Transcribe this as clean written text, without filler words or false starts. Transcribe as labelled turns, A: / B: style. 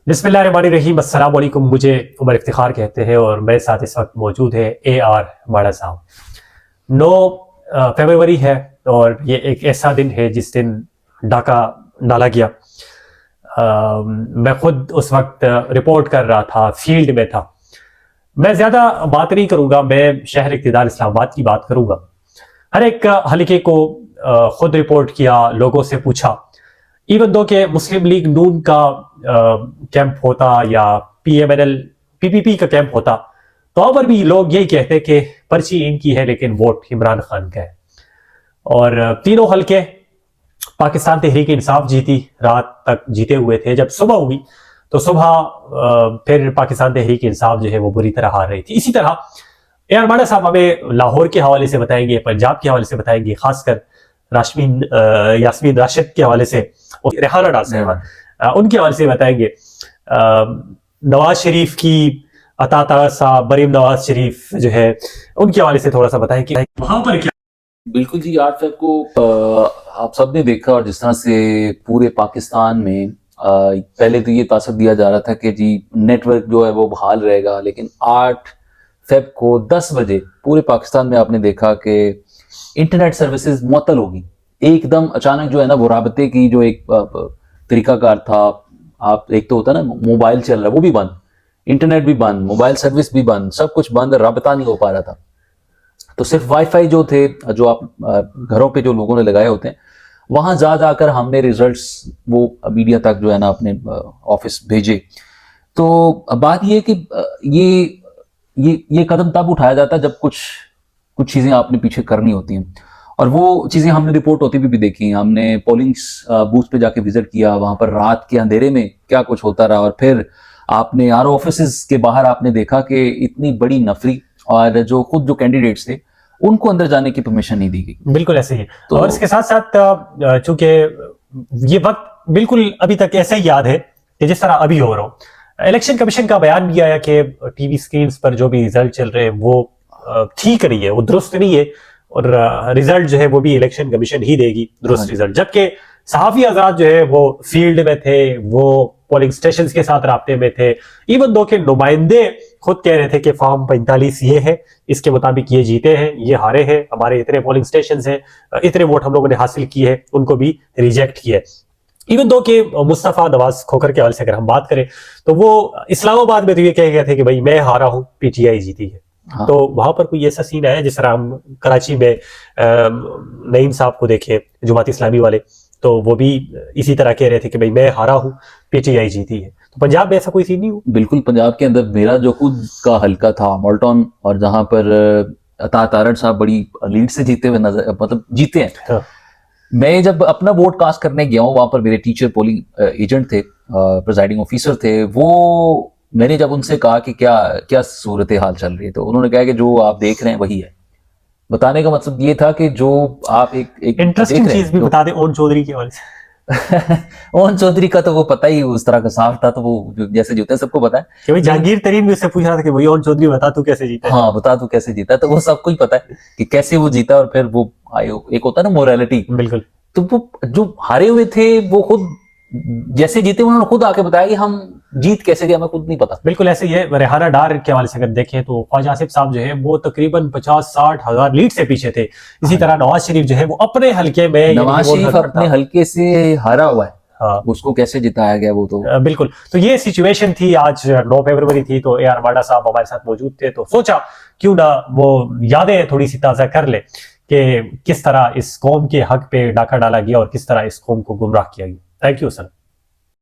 A: बिस्मिल्लाहिर्रहमानिर्रहीम, अस्सलाम वालेकुम। मुझे उमर इफ्तिखार कहते हैं और मेरे साथ इस वक्त मौजूद है AR माड़ा साहब। 9 फरवरी है और ये एक ऐसा दिन है जिस दिन डाका डाला गया। मैं खुद उस वक्त रिपोर्ट कर रहा था, फील्ड में था। मैं ज़्यादा बात नहीं करूँगा, मैं शहर इक़्तिदार इस्लामाबाद की बात करूँगा। हर एक हल्के को खुद रिपोर्ट किया, लोगों से पूछा। इवन दो कि मुस्लिम लीग नून का कैंप होता या PMNL PPP का कैंप होता, तो वहाँ पर भी लोग यही कहते कि पर्ची इनकी है लेकिन वोट इमरान खान का है। और तीनों हल्के पाकिस्तान तहरीक इंसाफ जीती, रात तक जीते हुए थे। जब सुबह हुई तो सुबह फिर पाकिस्तान तहरीक इंसाफ जो है वो बुरी तरह हार रही थी। इसी तरह AR माड़ा साहब हमें लाहौर के हवाले से बताएंगे, पंजाब के हवाले से बताएंगे, खासकर यास्मीन राशिद के हवाले से, रेहाना डाल साहब उनके हवाले से बताएंगे। नवाज शरीफ की अता साहब, मरीम नवाज शरीफ जो है उनके हवाले से थोड़ा सा बताएं कि वहां पर क्या।
B: बिल्कुल जी, आज को आप सब ने देखा और जिस तरह से पूरे पाकिस्तान में पहले तो ये तासर दिया जा रहा था कि जी नेटवर्क जो है वो बहाल रहेगा, लेकिन 8 फेब को 10 बजे पूरे पाकिस्तान में आपने देखा कि इंटरनेट सर्विसेज मुअत्तल होगी। एकदम अचानक जो है ना वो राबते की जो एक तरीकाकार था, आप एक तो होता ना मोबाइल चल रहा है वो भी बंद, इंटरनेट भी बंद, मोबाइल सर्विस भी बंद, सब कुछ बंद, राबता नहीं हो पा रहा था। तो सिर्फ वाईफाई जो थे, जो आप घरों पे जो लोगों ने लगाए होते हैं, वहां जा जाकर हमने रिजल्ट्स वो मीडिया तक जो है ना अपने ऑफिस भेजे। तो बात ये कि ये कदम तब उठाया जाता है जब कुछ चीजें आपने पीछे करनी होती हैं, और वो चीजें हमने रिपोर्ट होती भी देखी। हमने पोलिंग बूथ पे जाके विजिट किया, वहां पर रात के अंधेरे में क्या कुछ होता रहा, और फिर आपने RO ऑफिस के बाहर आपने देखा कि इतनी बड़ी नफरी, और जो कैंडिडेट्स थे उनको अंदर जाने की परमिशन नहीं दी गई।
A: बिल्कुल ऐसे ही तो, और इसके साथ साथ चूंकि ये वक्त बिल्कुल अभी तक ऐसा ही याद है कि जिस तरह अभी हो रहा हो। इलेक्शन कमीशन का बयान भी आया कि टीवी स्क्रीन पर जो भी रिजल्ट चल रहे हैं वो ठीक नहीं है, वो दुरुस्त नहीं है, और रिजल्ट जो है वो भी इलेक्शन कमीशन ही देगी दुरुस्त रिजल्ट। जबकि सहाफी आजाद जो है वो फील्ड में थे, वो पोलिंग स्टेशन के साथ राब्ते में थे। इवन दो के नुमाइंदे खुद कह रहे थे कि फॉर्म 45 ये है, इसके मुताबिक ये जीते हैं, ये हारे हैं, हमारे इतने पोलिंग स्टेशन हैं, इतने वोट हम लोगों ने हासिल किए हैं, उनको भी रिजेक्ट किए। इवन दो के मुस्तफा नवाज खोखर के हवाले से अगर हम बात करें तो वो इस्लामाबाद में तो ये कह गए थे कि भाई मैं हारा हूं, PTI जीती है। हाँ। तो वहां पर कोई ऐसा सीन आया जिस तरह हम कराची में नईम साहब को देखे, जमात इस्लामी वाले, तो वो भी इसी तरह कह रहे थे कि भाई मैं हारा हूं, PTI जीती है। तो पंजाब में ऐसा कोई सीन नहीं हुआ?
B: बिल्कुल, पंजाब के अंदर मेरा जो खुद का हल्का था मॉल्टन, और जहां पर अता तारड़ साहब बड़ी लीड से जीते हुए नजर, मतलब जीते हैं। हाँ। मैं जब अपना वोट कास्ट करने गया हूँ, वहां पर मेरे टीचर पोलिंग एजेंट थे, प्रिजाइडिंग ऑफिसर थे, वो मैंने जब उनसे कहा कि क्या सूरत हाल चल रही है, तो उन्होंने कहा कि जो आप देख रहे हैं वही है। बताने का मतलब ये था कि जो आप एक
A: इंटरेस्टिंग चीज भी बता दें ओन चौधरी के हवाले से।
B: ओन चौधरी का तो वो पता ही उस तरह का साफ था, तो वो जैसे जीता सबको पता है
A: कि भाई जहांगीर तरीन भी उससे पूछ रहा था कि भाई ओन चौधरी बता तू कैसे जीता।
B: हाँ, बता तू कैसे जीता, तो वो सबको ही पता है कि कैसे वो जीता। और फिर वो एक होता है ना मोरालिटी।
A: बिल्कुल।
B: तो वो जो हारे हुए थे वो खुद जैसे जीते उन्होंने खुद आके बताया कि हम जीत कैसे गए, हमें खुद नहीं पता।
A: बिल्कुल ऐसे ही है। रेहाना डार के हवाले से अगर देखें तो ख्वाजा आसिफ साहब जो है वो तकरीबन 50-60 हजार लीड से पीछे थे। इसी तरह नवाज शरीफ जो है वो अपने हल्के में,
B: नवाज शरीफ अपने हल्के से हारा हुआ है। हाँ। उसको कैसे जिताया गया वो तो
A: बिल्कुल। तो ये सिचुएशन थी, आज 9 फरवरी थी, तो AR माड़ा साहब हमारे साथ मौजूद थे, तो सोचा क्यों ना वो यादें थोड़ी सी ताजा कर ले कि किस तरह इस कौम के हक पे डाका डाला गया और किस तरह इस कौम को गुमराह किया गया। Thank you sir.